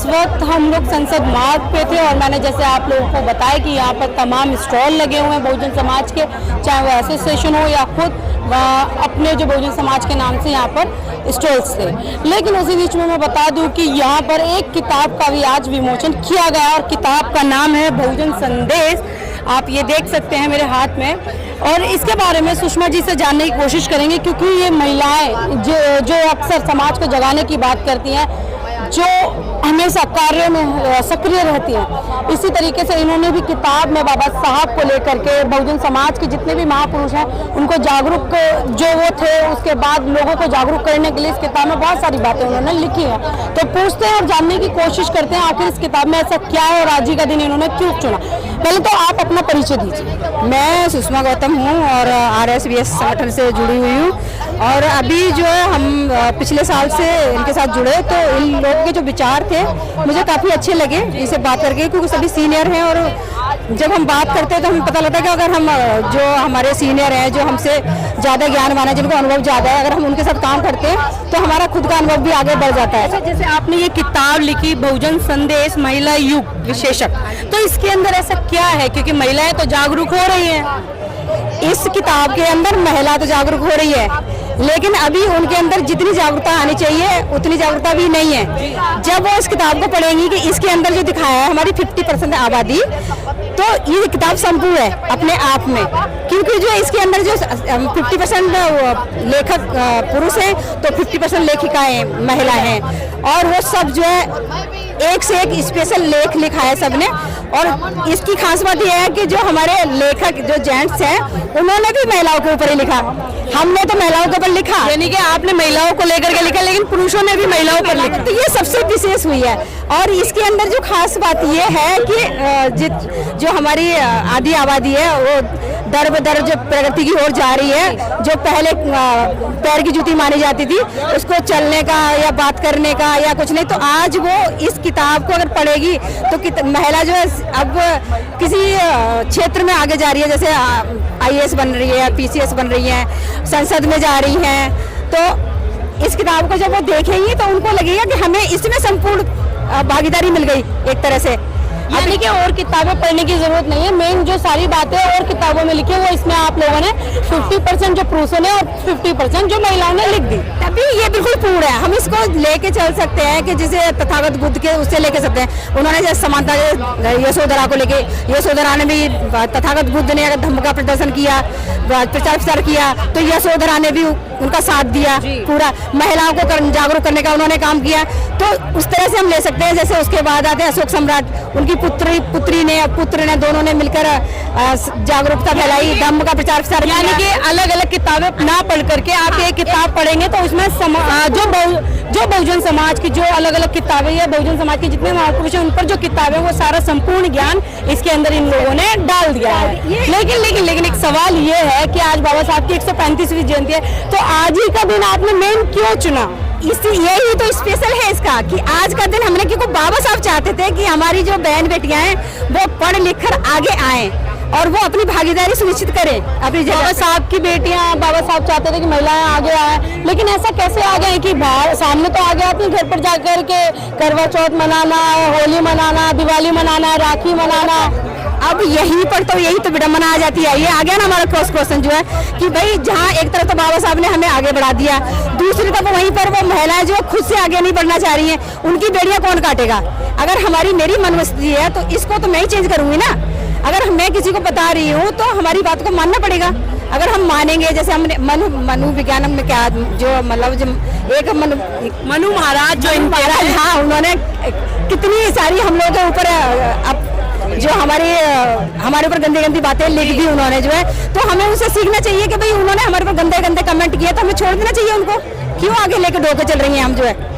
इस वक्त हम लोग संसद मार्ग पे थे और मैंने जैसे आप लोगों को बताया कि यहाँ पर तमाम स्टॉल लगे हुए हैं बहुजन समाज के, चाहे वो एसोसिएशन हो या खुद अपने जो बहुजन समाज के नाम से यहाँ पर स्टॉल्स थे। लेकिन उसी बीच में मैं बता दूं कि यहाँ पर एक किताब का भी आज विमोचन किया गया और किताब का नाम है बहुजन संदेश। आप ये देख सकते हैं मेरे हाथ में, और इसके बारे में सुषमा जी से जानने की कोशिश करेंगे, क्योंकि ये महिलाएं जो अक्सर समाज को जगाने की बात करती हैं, जो हमेशा कार्यों में सक्रिय रहती हैं। इसी तरीके से इन्होंने भी किताब में बाबा साहब को लेकर के बहुजन समाज के जितने भी महापुरुष हैं उनको जागरूक जो वो थे, उसके बाद लोगों को जागरूक करने के लिए इस किताब में बहुत सारी बातें उन्होंने लिखी हैं। तो पूछते हैं और जानने की कोशिश करते हैं आखिर इस किताब में ऐसा क्या है और आज ही का दिन इन्होंने क्यों चुना। पहले तो आप अपना परिचय दीजिए। मैं सुषमा गौतम हूँ और RSVS संगठन से जुड़ी हुई हूँ, और अभी जो है हम पिछले साल से इनके साथ जुड़े, तो इन लोगों के जो विचार थे मुझे काफ़ी अच्छे लगे इनसे बात करके, क्योंकि सभी सीनियर हैं और जब हम बात करते हैं तो हमें पता लगता है कि अगर हम जो हमारे सीनियर हैं, जो हमसे ज़्यादा ज्ञानवान है, जिनको अनुभव ज़्यादा है, अगर हम उनके साथ काम करते हैं तो हमारा खुद का अनुभव भी आगे बढ़ जाता है। जैसे आपने ये किताब लिखी बहुजन संदेश महिला युग विशेषक, तो इसके अंदर ऐसा क्या है, क्योंकि महिलाएं तो जागरूक हो रही हैं। इस किताब के अंदर महिला तो जागरूक हो रही है, लेकिन अभी उनके अंदर जितनी जागरूकता आनी चाहिए उतनी जागरूकता भी नहीं है। जब वो इस किताब को पढ़ेंगी कि इसके अंदर जो दिखाया है हमारी 50% आबादी, तो ये किताब संपूर्ण है अपने आप में, क्योंकि जो इसके अंदर जो 50% लेखक पुरुष हैं तो 50% लेखिकाएं महिला हैं, और वो सब जो है एक से एक स्पेशल लेख लिखा है सबने। और इसकी खास बात यह है कि जो हमारे लेखक जो जेंट्स हैं उन्होंने भी महिलाओं के ऊपर ही लिखा, हमने तो महिलाओं के ऊपर लिखा, यानी कि आपने महिलाओं को लेकर के लिखा, लेकिन पुरुषों ने भी महिलाओं पर लिखा, तो ये सबसे विशेष हुई है। और इसके अंदर जो खास बात ये है कि जो हमारी आधी आबादी है वो दर बदर जो प्रगति की ओर जा रही है, जो पहले पैर की जूती मानी जाती थी उसको चलने का या बात करने का या कुछ नहीं, तो आज वो इस किताब को अगर पढ़ेगी तो महिला जो है अब किसी क्षेत्र में आगे जा रही है, जैसे IAS बन रही है, PCS बन रही है, संसद में जा रही हैं, तो इस किताब को जब वो देखेंगी तो उनको लगेगा कि हमें इसमें संपूर्ण भागीदारी मिल गई एक तरह से। यानी कि और किताबें पढ़ने की जरूरत नहीं है, मेन जो सारी बातें और किताबों में लिखी है वो इसमें आप लोगों ने 50% जो पुरुषों ने और 50% जो महिलाओं ने लिख दी, तभी ये बिल्कुल पूर्ण है। हम इसको लेके चल सकते हैं कि जिसे तथागत बुद्ध के उससे लेके सकते हैं। उन्होंने जैसे समानता यशोधरा को लेके, यशोधरा ने भी तथागत बुद्ध ने अगर धम्म का प्रदर्शन किया, प्रचार किया, तो यशोधरा ने भी उनका साथ दिया, पूरा महिलाओं को जागरूक करने का उन्होंने काम किया। तो उस तरह से हम ले सकते हैं। जैसे उसके बाद आते हैं अशोक सम्राट, उनकी पुत्री ने पुत्र ने दोनों ने मिलकर जागरूकता फैलाई, धम्म का प्रचार प्रसार। यानी कि अलग अलग किताबें ना पढ़ करके आप ये किताब पढ़ेंगे तो उसमें जो बहुजन समाज की जो अलग अलग किताबें या बहुजन समाज के जितने महापुरुष हैं उन पर जो किताबें, वो सारा संपूर्ण ज्ञान इसके अंदर इन लोगों ने डाल दिया है। लेकिन एक सवाल ये है कि आज बाबा साहब की 135वीं जयंती है, तो आज ही का दिन आपने मेन क्यों चुना? यही तो स्पेशल है इसका कि आज का दिन हमने, क्योंकि बाबा साहब चाहते थे कि हमारी जो बहन बेटियां हैं वो पढ़ लिख कर आगे आएं और वो अपनी भागीदारी सुनिश्चित करें अपनी जगह। बाबा साहब की बेटियां, बाबा साहब चाहते थे कि महिलाएं आगे आए, लेकिन ऐसा कैसे आ गए कि सामने तो आगे अपने घर पर जाकर के करवा चौथ मनाना, होली मनाना, दिवाली मनाना, राखी मनाना, अब यहीं पर तो यही तो विडम्बना आ जाती है। ये आ गया ना हमारा क्रॉस क्वेश्चन जो है कि भाई जहाँ एक तरफ तो बाबा साहब ने हमें आगे बढ़ा दिया, दूसरी तरफ वहीं पर वो महिलाएं जो खुद से आगे नहीं बढ़ना चाह रही हैं, उनकी बेड़ियां कौन काटेगा? अगर मेरी मनोस्थिति है तो इसको तो मैं ही चेंज करूंगी ना। अगर मैं किसी को बता रही हूँ तो हमारी बात को मानना पड़ेगा। अगर हम मानेंगे, जैसे हमने मनु विज्ञान में क्या जो मतलब जो एक मनु महाराज जो महाराज, हाँ, उन्होंने कितनी सारी हम लोगों के ऊपर जो हमारे ऊपर गंदी गंदी बातें लिख दी उन्होंने जो है, तो हमें उनसे सीखना चाहिए कि भाई उन्होंने हमारे ऊपर गंदे गंदे कमेंट किए तो हमें छोड़ देना चाहिए उनको। क्यों आगे लेके ढोके चल रही हैं हम जो है?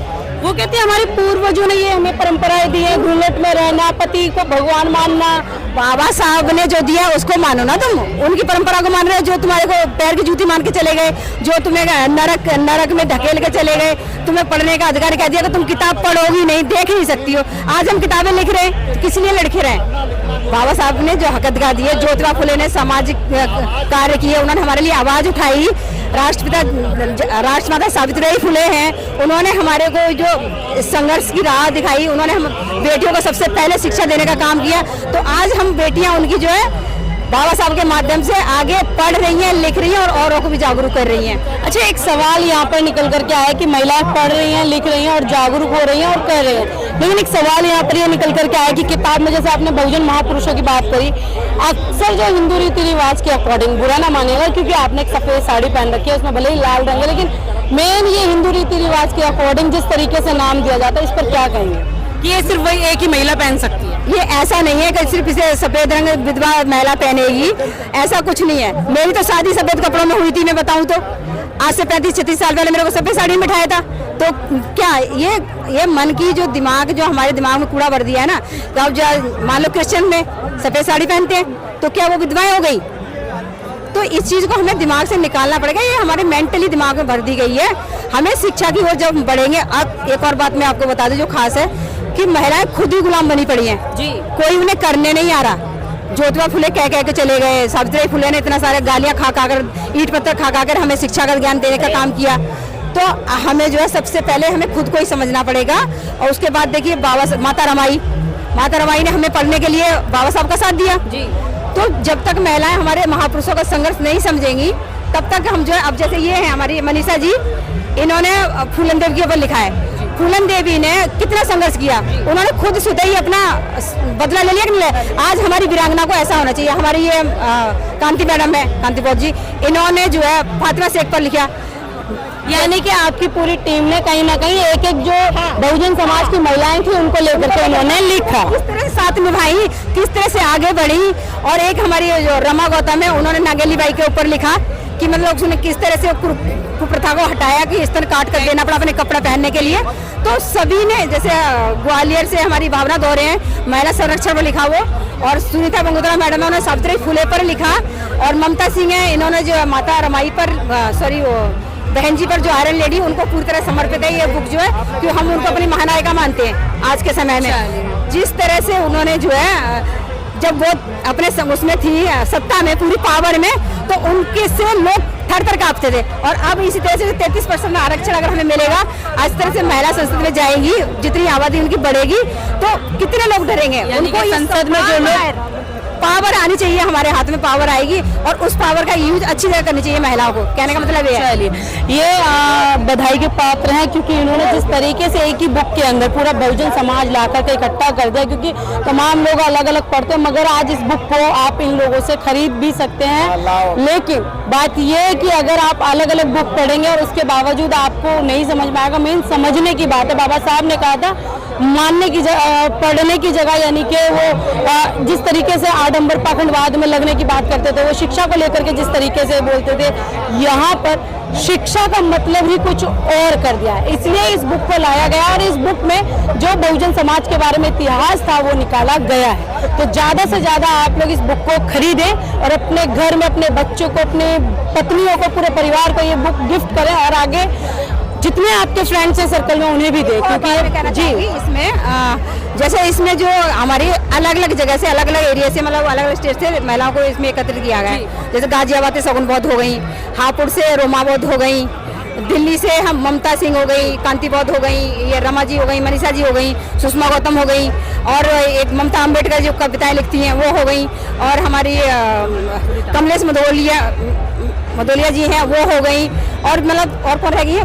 वो कहते हैं हमारे पूर्वजों ने ये हमें परंपराएं दी है, घूंघट में रहना, पति को भगवान मानना। बाबा साहब ने जो दिया उसको मानो ना तुम, उनकी परंपरा को मान रहे हो। जो तुम्हारे को पैर की जूती मान के चले गए, जो तुम्हें नरक में ढकेल के चले गए, तुम्हें पढ़ने का अधिकार कह दिया तो तुम किताब पढ़ोगी नहीं, देख नहीं सकती हो। आज हम किताबें लिख रहे हैं, किस लिए लड़के रहे? बाबा साहब ने जो हक अधिकार दिए, ज्योतिबा फुले ने सामाजिक कार्य किए, उन्होंने हमारे लिए आवाज उठाई, राष्ट्रमाता सावित्रीबाई फुले हैं, उन्होंने हमारे को जो संघर्ष की राह दिखाई, उन्होंने हम बेटियों को सबसे पहले शिक्षा देने का काम किया। तो आज हम बेटियां उनकी जो है बाबा साहब के माध्यम से आगे पढ़ रही हैं, लिख रही हैं और औरों को भी जागरूक कर रही हैं। अच्छा, एक सवाल यहाँ पर निकल करके आया कि महिलाएं पढ़ रही हैं, लिख रही हैं और जागरूक हो रही हैं और कर रही हैं, लेकिन एक सवाल यहाँ पर ये निकल करके आया कि किताब में जैसे आपने बहुजन महापुरुषों की बात करी, अक्सर जो हिंदू रीति रिवाज के अकॉर्डिंग, बुरा ना मानिएगा क्योंकि आपने एक सफेद साड़ी पहन रखी है, उसमें भले ही लाल रंग है, लेकिन मेन ये हिंदू रीति रिवाज के अकॉर्डिंग जिस तरीके से नाम दिया जाता है, इस पर क्या कहेंगे कि ये सिर्फ वही एक ही महिला पहन सकती है? ये ऐसा नहीं है कि सिर्फ इसे सफेद रंग विधवा महिला पहनेगी, ऐसा कुछ नहीं है। मेरी तो शादी सफेद कपड़ों में हुई थी, मैं बताऊं तो आज से 35-36 साल पहले मेरे को सफेद साड़ी में बिठाया था। तो क्या ये मन की जो दिमाग, जो हमारे दिमाग में कूड़ा भर दिया है ना, तो अब मान लो क्रिश्चियन में सफेद साड़ी पहनते हैं तो क्या वो विधवाएं हो गई? तो इस चीज़ को हमें दिमाग से निकालना पड़ेगा, ये हमारे मेंटली दिमाग में भर दी गई है। हमें शिक्षा की ओर जब बढ़ेंगे। अब एक और बात मैं आपको बता दूं जो खास है कि महिलाएं खुद ही गुलाम बनी पड़ी हैं जी, कोई उन्हें करने नहीं आ रहा। ज्योतिबा फुले कह के चले गए, सावित्रीबाई फुले ने इतना सारे गालियां खा कर, ईंट पत्थर खा कर हमें शिक्षा का ज्ञान देने का काम किया। तो हमें जो है सबसे पहले हमें खुद को ही समझना पड़ेगा। और उसके बाद देखिए माता रमाई ने हमें पढ़ने के लिए बाबा साहब का साथ दिया जी। तो जब तक महिलाएं हमारे महापुरुषों का संघर्ष नहीं समझेंगी तब तक हम जो है, अब जैसे ये है हमारी मनीषा जी, इन्होंने फूलन देवी के ऊपर लिखा है। फूलन देवी ने कितना संघर्ष किया, उन्होंने खुद स्वतः ही अपना बदला ले लिया कि नहीं। आज हमारी वीरांगना को ऐसा होना चाहिए। हमारी ये कांति मैडम है, कांति बौद्ध जी, इन्होंने जो है फातिमा शेख पर लिखा। यानी कि आपकी पूरी टीम ने कहीं ना कहीं एक एक जो बहुजन समाज की महिलाएं थी उनको लेकर के उन्होंने लिखा, किस तरह साथ निभाई, किस तरह से आगे बढ़ी। और एक हमारी जो रमा गौतम है, उन्होंने नागेली बाई के ऊपर लिखा कि मतलब उसने किस तरह से कुप्रथा को हटाया कि स्तन काट कर देना पड़ा अपने कपड़ा पहनने के लिए। तो सभी ने, जैसे ग्वालियर से हमारी भावना दौरे हैं, महिला संरक्षण पर लिखा वो, और सुनीता बंगोत्रा मैडम ने उन्होंने सावित्रीबाई फुले पर लिखा, और ममता सिंह है, इन्होंने जो माता रमाई पर, सॉरी वो बहन जी पर जो आयरन लेडी, उनको पूरी तरह समर्पित है ये बुक जो है, कि हम उनको अपनी महानायिका मानते हैं आज के समय में। जिस तरह से उन्होंने जो है, जब वो अपने उसमें थी सत्ता में, पूरी पावर में, तो उनके से लोग थर कांपते थे। और अब इसी तरह से 33% आरक्षण अगर हमें मिलेगा, आज तरह से महिला संसद में जाएगी, जितनी आबादी उनकी बढ़ेगी तो कितने लोग डरेंगे। उनको संसद में जो लोग पावर आनी चाहिए, हमारे हाथ में पावर आएगी, और उस पावर का यूज अच्छी तरह करनी चाहिए महिलाओं को। कहने का मतलब ये है। ये बधाई के पात्र हैं क्योंकि इन्होंने जिस तरीके से एक ही बुक के अंदर पूरा बहुजन समाज लाकर के इकट्ठा कर दिया, क्योंकि तमाम लोग अलग अलग पढ़ते हैं, मगर आज इस बुक को आप इन लोगों से खरीद भी सकते हैं। लेकिन बात यह है कि अगर आप अलग अलग बुक पढ़ेंगे और उसके बावजूद आपको नहीं समझ में आएगा, मेन समझने की बात है। बाबा साहब ने कहा था मानने की पढ़ने की जगह, यानी कि वो जिस तरीके से आडंबर पाखंडवाद में लगने की बात करते थे, वो शिक्षा को लेकर के जिस तरीके से बोलते थे, यहाँ पर शिक्षा का मतलब ही कुछ और कर दिया है। इसलिए इस बुक को लाया गया, और इस बुक में जो बहुजन समाज के बारे में इतिहास था वो निकाला गया है। तो ज़्यादा से ज़्यादा आप लोग इस बुक को खरीदें और अपने घर में अपने बच्चों को, अपने पत्नियों को, पूरे परिवार को ये बुक गिफ्ट करें, और आगे जितने आपके फ्रेंड्स हैं सर्कल में उन्हें भी दें। क्योंकि जी इसमें जैसे इसमें जो हमारी अलग अलग जगह से, अलग अलग एरिया से, मतलब अलग अलग स्टेट से महिलाओं को इसमें एकत्रित किया गया है। जैसे गाजियाबाद से सगुन बौद्ध हो गई, हापुड़ से रोमा बौद्ध हो गई, दिल्ली से हम ममता सिंह हो गई, कांति बौद्ध हो गई, ये रमा जी हो गई, मनीषा जी हो गई, सुषमा गौतम हो गई, और एक ममता अम्बेडकर जो कविताएं लिखती हैं वो हो गई, और हमारी कमलेश मदोलिया जी हैं वो हो गई, और मतलब और कौन रह गई है,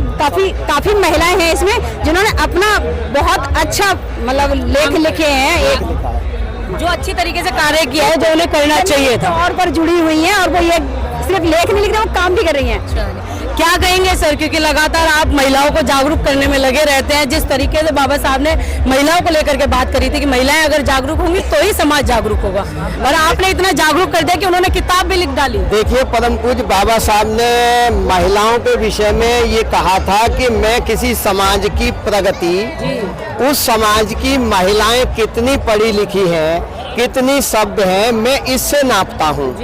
काफ़ी महिलाएं हैं इसमें जिन्होंने अपना बहुत अच्छा मतलब लेख लिखे हैं, एक जो अच्छी तरीके से कार्य किया है, जो उन्हें करना चाहिए था, और पर जुड़ी हुई हैं, और वो ये सिर्फ लेख नहीं लिख रहे, वो काम भी कर रही हैं। क्या कहेंगे सर, क्योंकि लगातार आप महिलाओं को जागरूक करने में लगे रहते हैं, जिस तरीके से बाबा साहब ने महिलाओं को लेकर के बात करी थी कि महिलाएं अगर जागरूक होंगी तो ही समाज जागरूक होगा, और आपने इतना जागरूक कर दिया कि उन्होंने किताब भी लिख डाली। देखिए, परम पूज्य बाबा साहब ने महिलाओं के विषय में ये कहा था कि मैं किसी समाज की प्रगति, उस समाज की महिलाएं कितनी पढ़ी लिखी हैं, कितनी सभ्य हैं, मैं इससे नापता हूँ।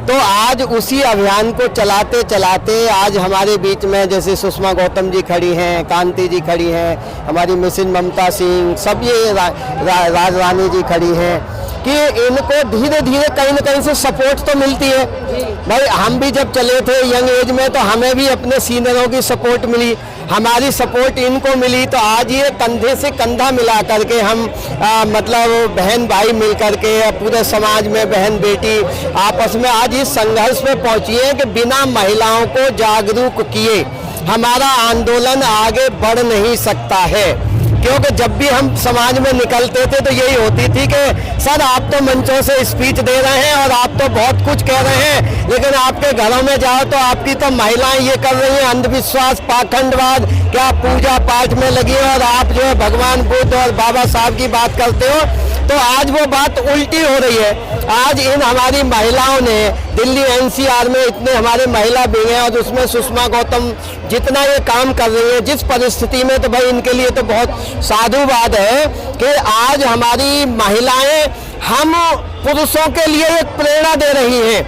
तो आज उसी अभियान को चलाते चलाते आज हमारे बीच में जैसे सुषमा गौतम जी खड़ी हैं, कांति जी खड़ी हैं, हमारी मिसिज ममता सिंह, सब ये राजरानी जी खड़ी हैं, कि इनको धीरे धीरे कहीं ना कहीं से सपोर्ट तो मिलती है। भाई हम भी जब चले थे यंग एज में तो हमें भी अपने सीनियरों की सपोर्ट मिली, हमारी सपोर्ट इनको मिली, तो आज ये कंधे से कंधा मिला करके हम मतलब बहन भाई मिल करके पूरे समाज में बहन बेटी आपस में आज इस संघर्ष में पहुंची है कि बिना महिलाओं को जागरूक किए हमारा आंदोलन आगे बढ़ नहीं सकता है। क्योंकि जब भी हम समाज में निकलते थे तो यही होती थी कि सर आप तो मंचों से स्पीच दे रहे हैं और आप तो बहुत कुछ कह रहे हैं, लेकिन आपके घरों में जाओ तो आपकी तो महिलाएं ये कर रही हैं अंधविश्वास पाखंडवाद, क्या पूजा पाठ में लगी है, और आप जो है भगवान बुद्ध और बाबा साहब की बात करते हो। तो आज वो बात उल्टी हो रही है। आज इन हमारी महिलाओं ने दिल्ली एनसीआर में इतने हमारे महिला विंग हैं और उसमें सुषमा गौतम जितना ये काम कर रही है जिस परिस्थिति में, तो भाई इनके लिए तो बहुत साधुवाद है कि आज हमारी महिलाएं हम पुरुषों के लिए एक प्रेरणा दे रही हैं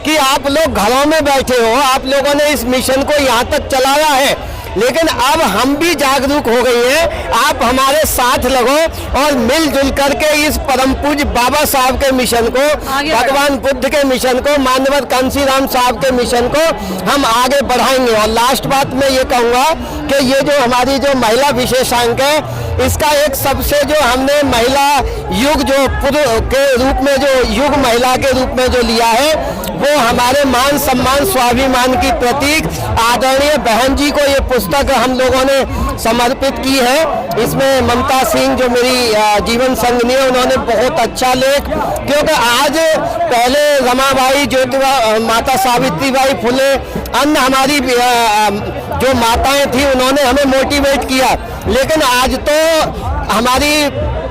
कि आप लोग घरों में बैठे हो, आप लोगों ने इस मिशन को यहाँ तक चलाया है, लेकिन अब हम भी जागरूक हो गई हैं, आप हमारे साथ लगो और मिलजुल करके इस परम पूज्य बाबा साहब के मिशन को, भगवान बुद्ध के मिशन को, मानवर कांशीराम साहब के मिशन को हम आगे बढ़ाएंगे। और लास्ट बात मैं ये कहूँगा कि ये जो हमारी जो महिला विशेषांक है, इसका एक सबसे जो हमने महिला युग जो के रूप में जो युग महिला के रूप में जो लिया है, वो हमारे मान सम्मान स्वाभिमान की प्रतीक आदरणीय बहन जी को ये पुस्तक हम लोगों ने समर्पित की है। इसमें ममता सिंह जो मेरी जीवन संगिनी है, उन्होंने बहुत अच्छा लेख, क्योंकि आज पहले रमाबाई ज्योतिबा माता सावित्रीबाई फुले अन्य हमारी जो माताएं थी उन्होंने हमें मोटिवेट किया, लेकिन आज तो हमारी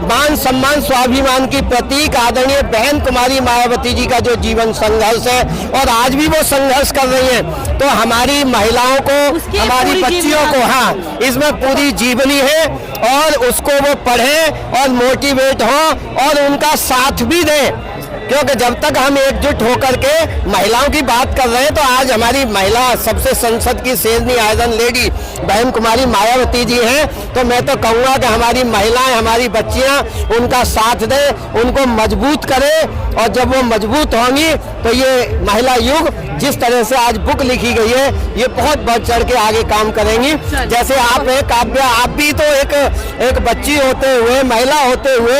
मान सम्मान स्वाभिमान की प्रतीक आदरणीय बहन कुमारी मायावती जी का जो जीवन संघर्ष है, और आज भी वो संघर्ष कर रही हैं, तो हमारी महिलाओं को, हमारी बच्चियों को, हाँ, इसमें पूरी जीवनी है और उसको वो पढ़ें और मोटिवेट हों और उनका साथ भी दें। क्योंकि जब तक हम एकजुट होकर के महिलाओं की बात कर रहे हैं, तो आज हमारी महिला सबसे संसद की शेरनी आयरन लेडी बहन कुमारी मायावती जी हैं, तो मैं तो कहूँगा कि हमारी महिलाएं, हमारी बच्चियां उनका साथ दें, उनको मजबूत करें, और जब वो मजबूत होंगी तो ये महिला युग जिस तरह से आज बुक लिखी गई है, ये बहुत बढ़ चढ़ के आगे काम करेंगी। जैसे आप एक काव्य, आप भी तो एक बच्ची होते हुए, महिला होते हुए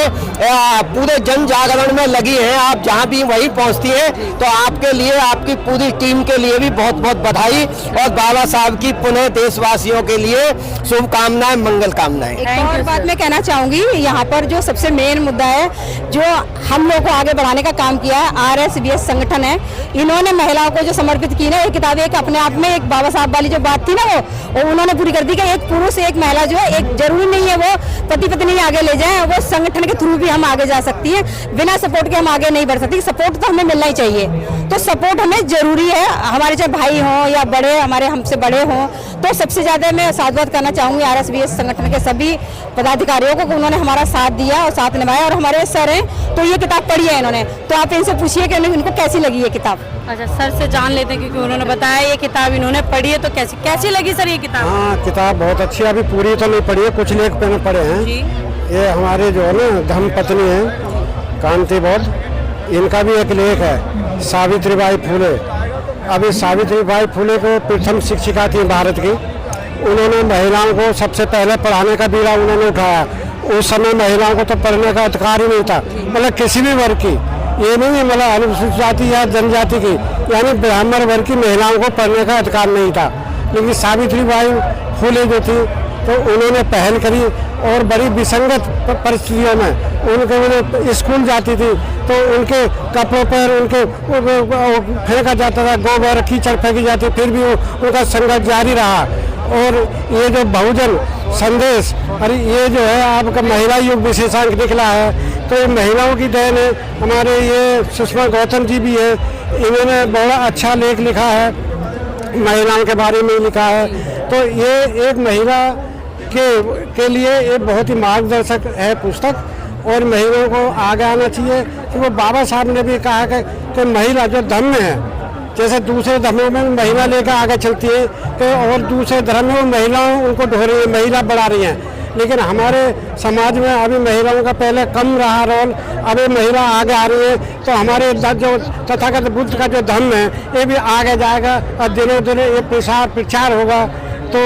पूरे जन जागरण में लगी हैं, आप जहां भी वहीं पहुंचती हैं, तो आपके लिए, आपकी पूरी टीम के लिए भी बहुत बहुत बधाई, और बाबा साहब की पुनः देशवासियों के लिए शुभकामनाएं, मंगल कामनाएं। एक और बात मैं कहना चाहूंगी, यहाँ पर जो सबसे मेन मुद्दा है, जो हम लोग को आगे बढ़ाने का काम किया है, RSVS संगठन है, इन्होंने महिलाओं को जो समर्पित की ना ये किताब, एक अपने आप में एक बाबा साहब वाली जो बात थी ना, वो उन्होंने पूरी कर दी कि एक पुरुष एक महिला जो है, एक जरूरी नहीं है वो पति पत्नी आगे ले जाए, वो संगठन के थ्रू भी हम आगे जा सकती है, बिना सपोर्ट के हम आगे नहीं बढ़ सकती। सपोर्ट तो हमें मिलना ही चाहिए, तो सपोर्ट हमें जरूरी है, हमारे चाहे भाई हों या बड़े, हमारे हमसे बड़े हों, तो सबसे ज्यादा मैं साधुवाद करना चाहूंगी RSVS संगठन के सभी पदाधिकारियों को, उन्होंने हमारा साथ दिया और साथ निभाया। और हमारे सर हैं, तो ये किताब पढ़ी है इन्होंने, तो आप इनसे पूछिए कि इनको कैसी लगी ये किताब। अच्छा, सर से जान लेते हैं, क्योंकि उन्होंने बताया ये किताब इन्होंने पढ़ी है, तो कैसी लगी सर ये किताब? हाँ, किताब बहुत अच्छी है, अभी पूरी तो नहीं पढ़ी है, कुछ लेख मैंने पढ़े हैं। ये हमारे जो है ना धर्म पत्नी है कांति बौद्ध, इनका भी एक लेख है, सावित्रीबाई फुले। अभी सावित्रीबाई फुले को प्रथम शिक्षिका थी भारत की, उन्होंने महिलाओं को सबसे पहले पढ़ाने का बीड़ा उन्होंने उठाया। उस समय महिलाओं को तो पढ़ने का अधिकार ही नहीं था, मतलब किसी भी वर्ग की, ये नहीं है मतलब अनुसूचित जाति या जनजाति की, यानी ब्राह्मण वर्ग की महिलाओं को पढ़ने का अधिकार नहीं था। लेकिन सावित्रीबाई फुले जो थी, तो उन्होंने पहल करी, और बड़ी विसंगत परिस्थितियों में उनके स्कूल जाती थी तो उनके कपड़ों पर उनके फेंका जाता था, गोबर कीचड़ फेंकी जाती, फिर भी उनका संघर्ष जारी रहा। और ये जो बहुजन संदेश, अरे ये जो है आपका महिला युग विशेषांक निकला है, तो ये महिलाओं की देन है। हमारे ये सुषमा गौतम जी भी है, इन्होंने बड़ा अच्छा लेख लिखा है, महिलाओं के बारे में लिखा है। तो ये एक महिला के लिए ये बहुत ही मार्गदर्शक है पुस्तक, और महिलाओं को आगे आना चाहिए। कि वो बाबा साहब ने भी कहा कि महिला जो धर्म में है, जैसे दूसरे धर्मों में महिला लेकर आगे चलती है, तो और दूसरे धर्म में महिलाओं उनको ढो रही है, महिला बढ़ा रही हैं, लेकिन हमारे समाज में अभी महिलाओं का पहले कम रहा रोल, अभी महिला आगे आ रही है, तो हमारे जो तथागत बुद्ध का जो धर्म है ये भी आगे जाएगा और दिनों दिन ये प्रचार होगा तो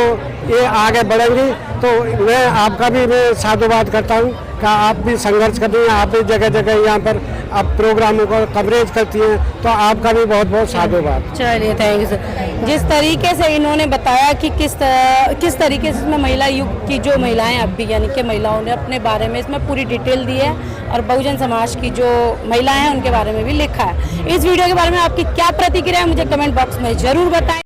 ये आगे बढ़ेंगी। तो मैं आपका भी मैं साधुवाद करता हूँ कि आप भी संघर्ष करती हैं, आप भी जगह जगह यहाँ पर आप प्रोग्रामों को कवरेज करती हैं, तो आपका भी बहुत बहुत साधुवाद। चलिए, थैंक यू सर। जिस तरीके से इन्होंने बताया कि किस तरीके से इसमें महिला युग की जो महिलाएं अब भी यानी कि महिलाओं ने अपने बारे में इसमें पूरी डिटेल दी है और बहुजन समाज की जो महिलाएं हैं उनके बारे में भी लिखा है। इस वीडियो के बारे में आपकी क्या प्रतिक्रिया है मुझे कमेंट बॉक्स में ज़रूर बताएं।